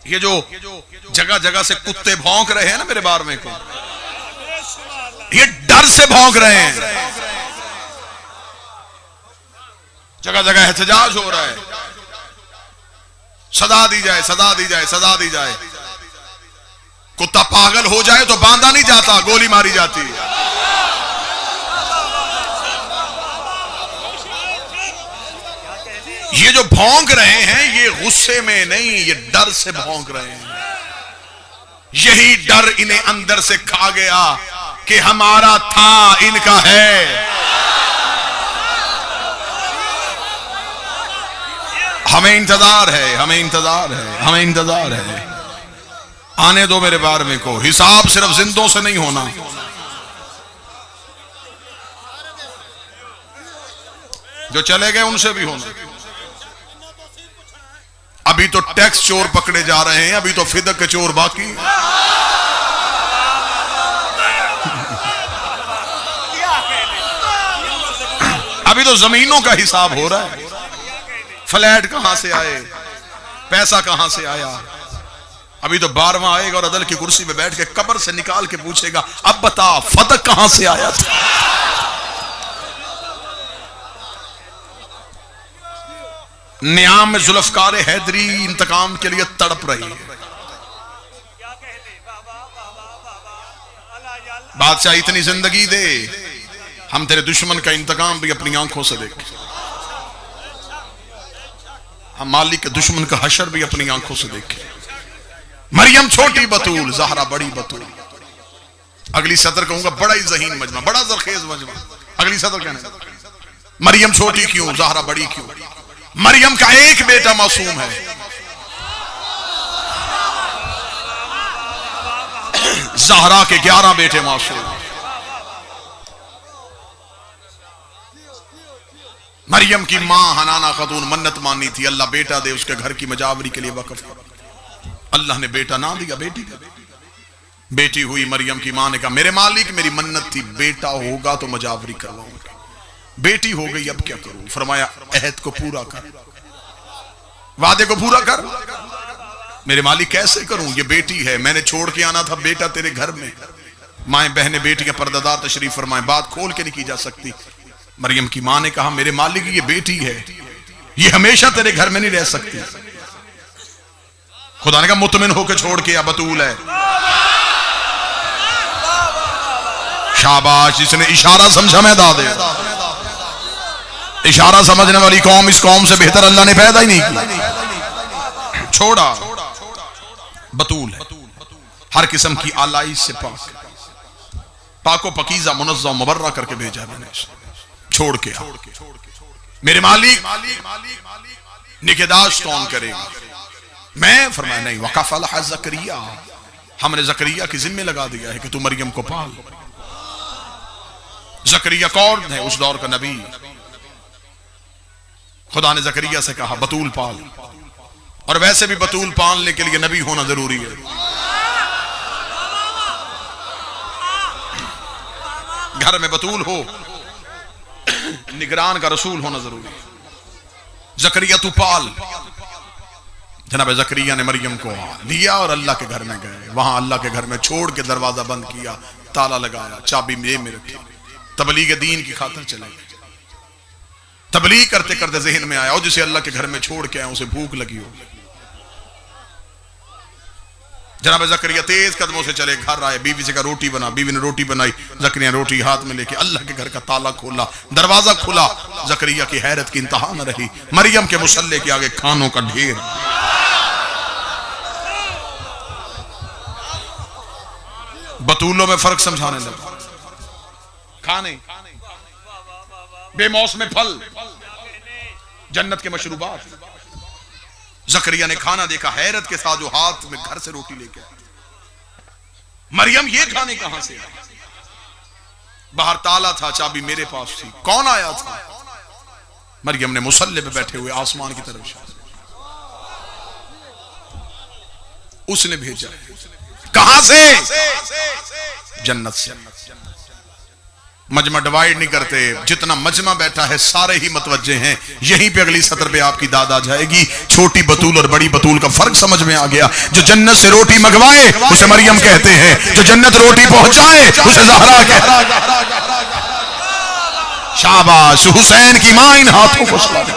ये जो जगह जगह से कुत्ते भौंक रहे हैं ना मेरे बार में को, ये डर से भौंक रहे हैं। जगह जगह एहतजाज हो रहा है, सदा दी जाए, सदा दी जाए, सदा दी जाए। कुत्ता पागल हो जाए तो बांधा नहीं जाता, गोली मारी जाती है। ये जो भौंक रहे हैं ये गुस्से में नहीं, ये डर से भौंक रहे हैं। यही डर इन्हें अंदर से खा गया कि हमारा था, इनका है। हमें इंतजार है, हमें इंतजार है, हमें इंतजार है। आने दो मेरे बार में को। हिसाब सिर्फ जिंदों से नहीं होना, जो चले गए उनसे भी होना। अभी तो टैक्स चोर पकड़े जा रहे हैं, अभी तो फिदक के चोर बाकी। अभी तो जमीनों का हिसाब हो रहा है। फ्लैट कहां से आए, पैसा कहां से आया। अभी तो 12वां आएगा और अदल की कुर्सी पे बैठ के कब्र से निकाल के पूछेगा, अब बता फदक कहां से आया था। नियाम में जुल्फकार हैदरी इंतकाम के लिए तड़प रही है। बादशाह इतनी जिंदगी दे, हम तेरे दुश्मन का इंतकाम भी अपनी आंखों से देखें, हम मालिक के दुश्मन का हशर भी अपनी आंखों से देखें। मरियम छोटी बतूल, ज़हरा बड़ी बतूल। अगली सदर कहूंगा बड़ा ही ज़हीन मजमा, बड़ा जरखेज मजमा। अगली सदर कहना, मरियम छोटी क्यों, ज़हरा बड़ी क्यों। मरियम का एक बेटा मासूम है, ज़हरा के 11 बेटे मासूम। मरियम की मां हनाना खातून मन्नत मानी थी, अल्लाह बेटा दे, उसके घर की मजावरी के लिए वक़्फ कर। अल्लाह ने बेटा ना दिया, बेटी दे। बेटी हुई, मरियम की मां ने कहा मेरे मालिक मेरी मन्नत थी, बेटा होगा तो मजावरी करवाऊंगा। बेटी हो गई, अब क्या करूं। फरमाया अहद को पूरा कर, वादे को पूरा कर। मेरे मालिक कैसे करूं, ये बेटी है, मैंने छोड़ के आना था बेटा तेरे घर में। माएं बहनें बेटियां पर्दादार तशरीफ फरमाएं, बात खोल के नहीं की जा सकती। मरियम की मां ने कहा मेरे मालिक ये बेटी है, ये हमेशा तेरे घर में नहीं रह सकती। खुदा ने कहा मुतमिन होकर छोड़ के, या बतूल है। शाबाश, जिसने इशारा समझा मैं दादे। इशारा समझने वाली कौम, इस कौम से बेहतर अल्लाह ने पैदा ही नहीं किया। छोड़ा, बतूल है, हर किस्म की आलाइश से पाको पकीजा मुनज़्ज़म मुबर्रा करके भेजा मैंने। छोड़ के मेरे मालिक निगहदाश्त कौन करेगा। मैं फरमाया नहीं, वक़फ़ अलहा ज़करिया, हमने ज़करिया की जिम्मे लगा दिया है कि तू मरियम को पाल। ज़करिया कौन है, उस दौर का नबी। खुदा ने ज़करिया से कहा बतूल पाल, और वैसे भी बतूल पालने के लिए नबी होना जरूरी है। घर में बतूल हो, निगरान का रसूल होना जरूरी है। ज़करिया तू पाल। जनाब ज़करिया ने मरियम को लिया और अल्लाह के घर में गए। वहां अल्लाह के घर में छोड़ के दरवाजा बंद किया, ताला लगाया, चाबी मेरे में रखी। तबलीग दीन की खातिर चले गए। तबलीग करते करते जहन में आया, और जिसे अल्लाह के घर में छोड़ के आया उसे भूख लगी हो। जनाब ज़करिया तेज कदमों से चले, घर आए, बीवी से कहा रोटी बना। बीवी ने रोटी बनाई। ज़करिया रोटी हाथ में लेके अल्लाह के घर का ताला खोला, दरवाजा खुला। ज़करिया की हैरत की इंतहा न रही। मरियम के मुसल्ले के आगे खानों का ढेर। बतूलों में फर्क समझाने लगा। खाने, बेमौसम फल, जन्नत के मशरूबात। ज़करिया ने खाना देखा, हैरत के साथ जो हाथ में घर से रोटी लेके आया। मरियम ये खाने कहां से आए। बाहर ताला था, चाबी मेरे पास थी। कौन आया था। मरियम ने मुसल्ले पे बैठे हुए आसमान की तरफ उसने भेजा। कहां से, जन्नत से। मजमा डिवाइड नहीं करते, जितना मजमा बैठा है सारे ही मतवज्जे हैं। यहीं पे अगली सत्र पे आपकी दाद आ जाएगी। छोटी बतूल और बड़ी बतूल का फर्क समझ में आ गया। जो जन्नत से रोटी मंगवाए उसे मरियम कहते हैं, जो जन्नत रोटी पहुंचाए उसे ज़हरा कहते हैं। शाबाश, हुसैन की मां इन हाथों को सुला दे।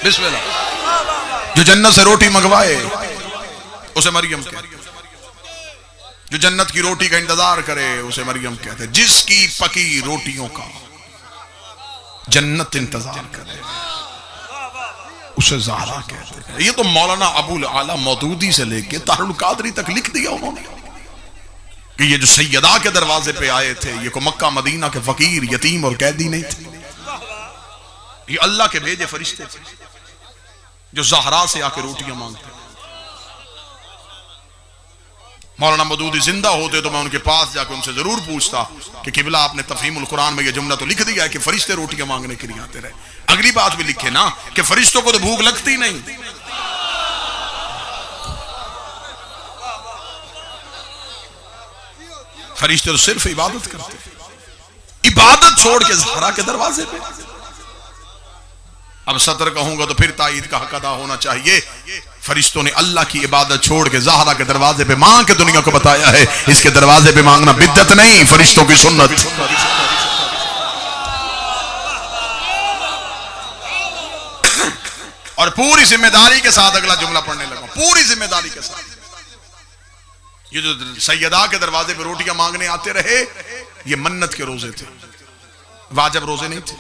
बिस्मिल्लाह। जो जन्नत से रोटी मंगवाए उसे मरियम कहते हैं, जो जन्नत की रोटी का इंतजार करे उसे मरियम कहते हैं। जिसकी पकी रोटियों का जन्नत इंतजार करे उसे ज़हरा कहते हैं। ये तो मौलाना अबुल आला मौदूदी से लेके तारुल कादरी तक लिख दिया उन्होंने कि ये जो सैयदा के दरवाजे पे आए थे ये को मक्का मदीना के फकीर, यतीम और कैदी नहीं थे, ये अल्लाह के भेजे फरिश्ते थे जो ज़हरा से आके रोटियां मांगते। मौलाना मौदूदी जिंदा होते तो मैं उनके पास जाकर उनसे जरूर पूछता कि किबला आपने तफहीमुल कुरान में यह जुमला तो लिख दिया है कि फरिश्ते रोटियां मांगने के लिए आते रहे। अगली बात भी लिखे ना कि फरिश्तों को तो भूख लगती नहीं। फरिश्ते तो सिर्फ इबादत करते, इबादत छोड़ के ज़हरा के दरवाजे पे। अब सतर कहूंगा तो फिर ताईद का हक अदा होना चाहिए। फरिश्तों ने अल्लाह की इबादत छोड़ के ज़हरा के दरवाजे पे मांग के दुनिया को बताया है इसके दरवाजे पे मांगना बिद्दत नहीं, फरिश्तों की सुन्नत। और पूरी जिम्मेदारी के साथ अगला जुमला पढ़ने लगा, पूरी जिम्मेदारी के साथ। ये जो सैयदा के दरवाजे पे रोटियां मांगने आते रहे ये मन्नत के रोजे थे, वाजिब रोजे नहीं थे,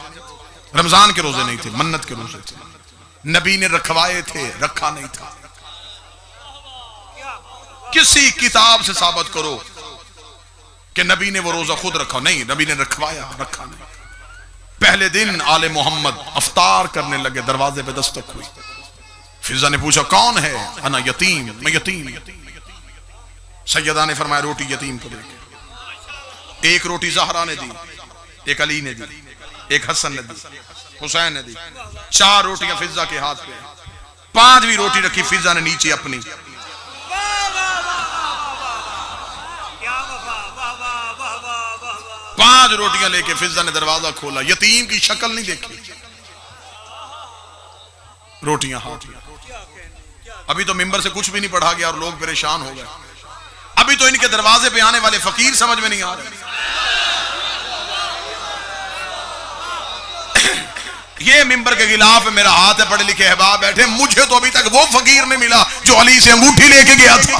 रमजान के रोजे नहीं थे, मन्नत के रोजे थे। नबी ने रखवाए थे, रखा नहीं था। किसी किताब से साबित करो कि नबी ने वो रोजा खुद रखा, नहीं, नबी ने रखवाया, रखा नहीं। पहले दिन आले मोहम्मद अफ्तार करने लगे, दरवाजे पे दस्तक हुई। फिजा ने पूछा कौन है? अना यतीम, मैं यतीम। सैयदा ने फरमाया रोटी यतीम को देके। एक रोटी ज़हरा ने दी, एक अली ने दी, एक हसन ने दी, हुसैन ने दी। 4 रोटियां फिजा के हाथ पे, 5वीं रोटी रखी फिजा ने नीचे अपनी। पांच रोटियां लेके फिजा ने दरवाजा खोला, यतीम की शक्ल नहीं देखी, रोटियां हाथ में। अभी तो मिंबर से कुछ भी नहीं पढ़ा गया और लोग परेशान हो गए। अभी तो इनके दरवाजे पे आने वाले फकीर समझ में नहीं आ रहे। ये मिंबर के गिलाफ मेरा हाथ है, पढ़े लिखे अहबाब बैठे, मुझे तो अभी तक वो फकीर नहीं मिला जो अली से अंगूठी लेके गया था।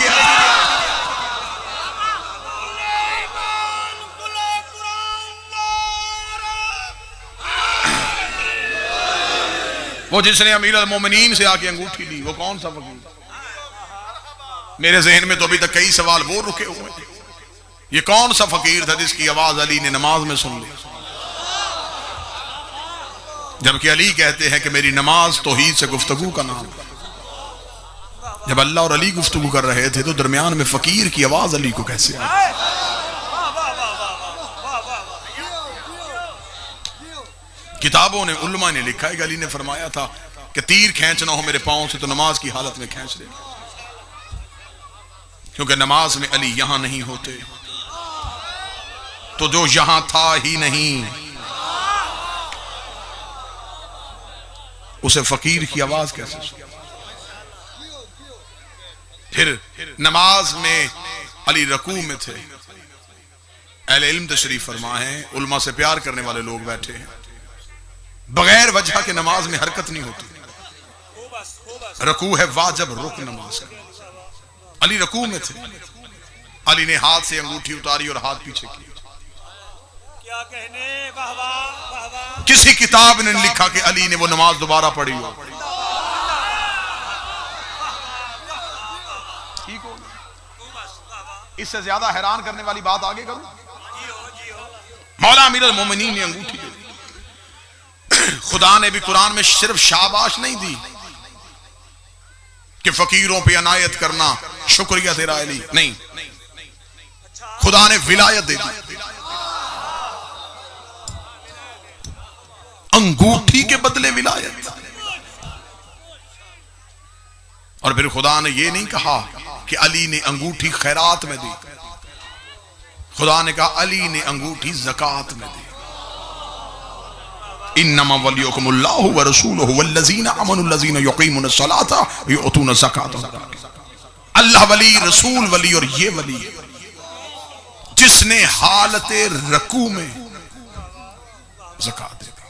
वो जिसने अमीर अल मोमिनीन से आके अंगूठी ली, वो कौन सा फकीर? मेरे जहन में तो अभी तक कई सवाल वो रुके हुए हैं। ये कौन सा फकीर था जिसकी आवाज अली ने नमाज में सुन ली? जबकि अली कहते हैं कि मेरी नमाज तौहीद से गुफ्तगू का नाम। जब अल्लाह और अली गुफ्तगू कर रहे थे तो दरमियान में फकीर की आवाज अली को कैसे आई? किताबों ने, उल्मा ने लिखा है कि अली ने फरमाया था कि तीर खींचना हो मेरे पांव से तो नमाज की हालत में खींच दे, क्योंकि नमाज में अली यहां नहीं होते तो जो यहां था ही नहीं उसे फकीर की आवाज कैसे सुने? फिर नमाज में अली रकू में थे। अहले इल्म तशरीफ फरमा है, उल्मा से प्यार करने वाले लोग बैठे हैं, बगैर वजह के नमाज में हरकत नहीं होती। रकू है वाजिब रुक नमाज का। अली रकू में थे, अली ने हाथ से अंगूठी उतारी और हाथ पीछे किया। क्या कहने, वाह वाह वाह। किसी किताब ने लिखा कि अली ने वो नमाज दोबारा पढ़ी हो। ठीक हो? इससे ज्यादा हैरान करने वाली बात आगे करूं? मौला अमीर अल मोमिनीन ने अंगूठी दी। खुदा ने भी कुरान में सिर्फ शाबाश नहीं दी कि फकीरों पे अनायत करना शुक्रिया तेरा अली, नहीं, खुदा ने विलायत दे दी। अंगूठी के बदले विलायत। और फिर खुदा ने यह नहीं कहा कि अली ने अंगूठी खैरात में दी। खुदा ने कहा अली ने अंगूठी ज़कात में दी। इन्नमा वलियुकुमुल्लाहु व रसूलुहु वल्लज़ीना आमनुल्लज़ीना युक़ीमुनस्सलाता व युअतूनज़्ज़काता। अल्लाह वली, रसूल वली और ये वली जिसने हालते रकू में ज़कात दे दी।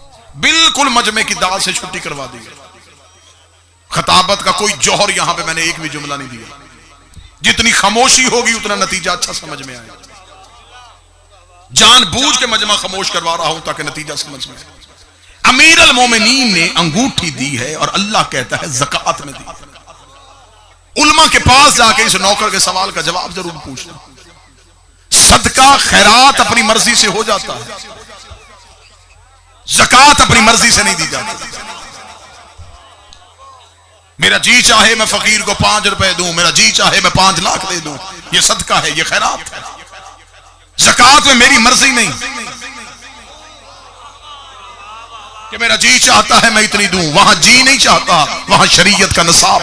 बिल्कुल मजमे की दाल से छुट्टी करवा दी। खताबत का कोई जौहर यहां पे मैंने एक भी जुमला नहीं दिया। जितनी खामोशी होगी उतना नतीजा अच्छा समझ में आए। जानबूझ के मजमा खामोश करवा रहा हूं ताकि नतीजा समझ में आए। अमीर अल मोमिनीन ने अंगूठी दी है और अल्लाह कहता है ज़कात में दी। उलमा के पास जाके इस नौकर के सवाल का जवाब जरूर पूछना। सदका खैरात अपनी मर्जी से हो जाता है, ज़कात अपनी मर्जी से नहीं दी जाती। मेरा जी चाहे मैं फकीर को 5 रुपए दूं, मेरा जी चाहे मैं 5 लाख दे दूं, ये सदका है, ये खैरात है। ज़कात में मेरी मर्जी नहीं कि मेरा जी चाहता है मैं इतनी दूं। वहां जी नहीं चाहता, वहां शरीयत का निसाब।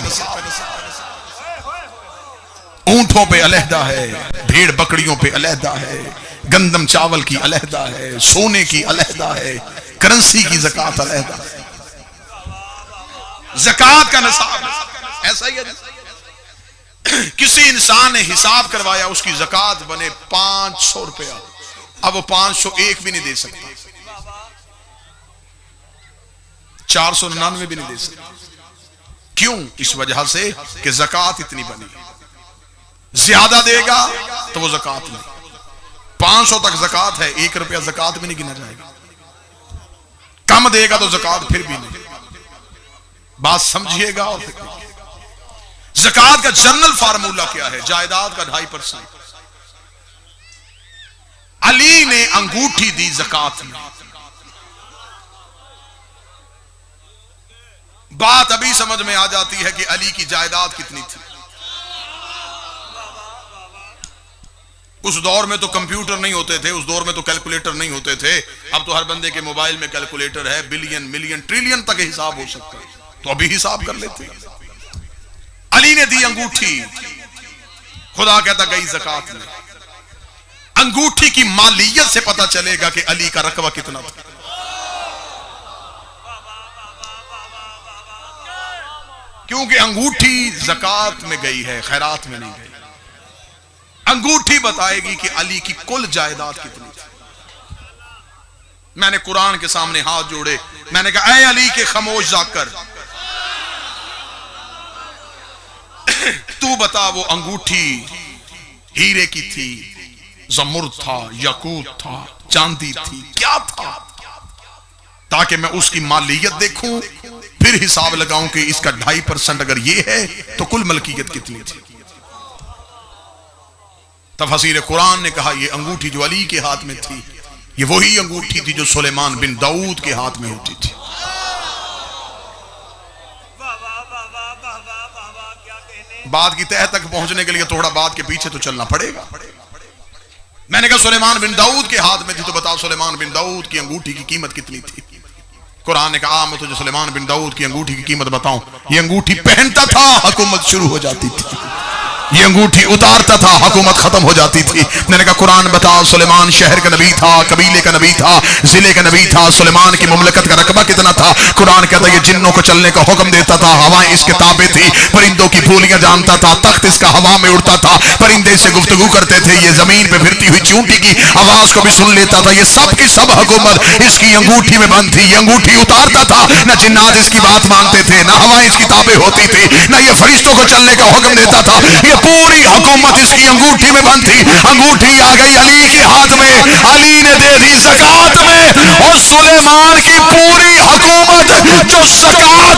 ऊंटों पे अलहदा है, भेड़ बकरियों पे अलहदा है, गंदम चावल की अलहदा है, सोने की अलहदा है, करेंसी की ज़कात अलहदा है। ज़कात का निसाब ऐसा ही है। किसी इंसान ने हिसाब करवाया, उसकी ज़कात बने 500 रुपया। अब वो 501 भी नहीं दे सकता, 499 भी नहीं दे सकता। क्यों? इस वजह से कि ज़कात इतनी बनी। ज्यादा देगा तो वो ज़कात नहीं। 500 तक ज़कात है, 1 रुपया ज़कात भी नहीं गिना जाएगा। कम देगा तो ज़कात फिर भी नहीं। बात समझिएगा। और ज़कात का जनरल फार्मूला क्या है? जायदाद का 2.5%। अली ने अंगूठी दी ज़कात में। बात अभी समझ में आ जाती है कि अली की जायदाद कितनी थी। उस दौर में तो कंप्यूटर नहीं होते थे, उस दौर में तो कैलकुलेटर नहीं होते थे। अब तो हर बंदे के मोबाइल में कैलकुलेटर है, बिलियन मिलियन ट्रिलियन तक हिसाब हो सकता है, तो अभी हिसाब कर लेते। अली ने दी अंगूठी, खुदा कहता गई ज़कात में। अंगूठी की मालियत से पता चलेगा कि अली का रकबा कितना था। क्योंकि अंगूठी ज़कात में गई है, खैरात में नहीं गई। अंगूठी बताएगी कि अली की कुल जायदाद कितनी थी। मैंने कुरान के सामने हाथ जोड़े, मैंने कहा ऐ अली के खामोश जाकर, तू बता वो अंगूठी हीरे की थी, जमुर्द था, यकूत था, चांदी थी, क्या था, ताकि मैं उसकी मालियत देखूं, फिर हिसाब लगाऊं कि इसका 2.5% अगर ये है तो कुल मलकियत कितनी थी। तफसीर कुरान ने कहा ये अंगूठी जो अली के हाथ में थी, ये वही अंगूठी थी जो सुलेमान बिन दाऊद के हाथ में होती थी। बात की तह तक पहुंचने के लिए थोड़ा बात के पीछे तो चलना पड़ेगा। मैंने कहा सुलेमान बिन दाऊद के हाथ में थी, तो बताओ सुलेमान बिन दाऊद की अंगूठी की कीमत कितनी थी। कुरान ने कहा मैं तुझे सुलेमान बिन दाऊद की अंगूठी की कीमत बताऊं। ये अंगूठी पहनता था, हुकूमत शुरू हो जाती थी। ये अंगूठी उतारता था, हुकूमत खत्म हो जाती थी। मैंने कहा कुरान बताओ सुलेमान शहर का नबी था, कबीले का नबी था, जिले का नबी था। सुलेमान की मुमलकत का रकबा कितना था? कुरान कहता है ये जिन्नों को चलने का हुक्म देता था, हवाएं इसके ताबे थी, परिंदों की बोलियां जानता था, तख्त इसका हवा में उड़ता था, परिंदे से गुफ्तगू करते थे, ये जमीन पे फिरती हुई चूंटी की आवाज को भी सुन लेता था। ये सब की सब हुकूमत इसकी अंगूठी में बंद थी। ये अंगूठी उतारता था, न जिन्नात इसकी बात मानते थे, न हवाएं इसकी ताबे होती थी, न ये फरिश्तों को चलने का हुक्म देता था। ये पूरी हुकूमत इसकी अंगूठी में बंद थी। अंगूठी आ गई अली के हाथ में, अली ने दे दी ज़कात में, और सुलेमान की पूरी हुकूमत जो ज़कात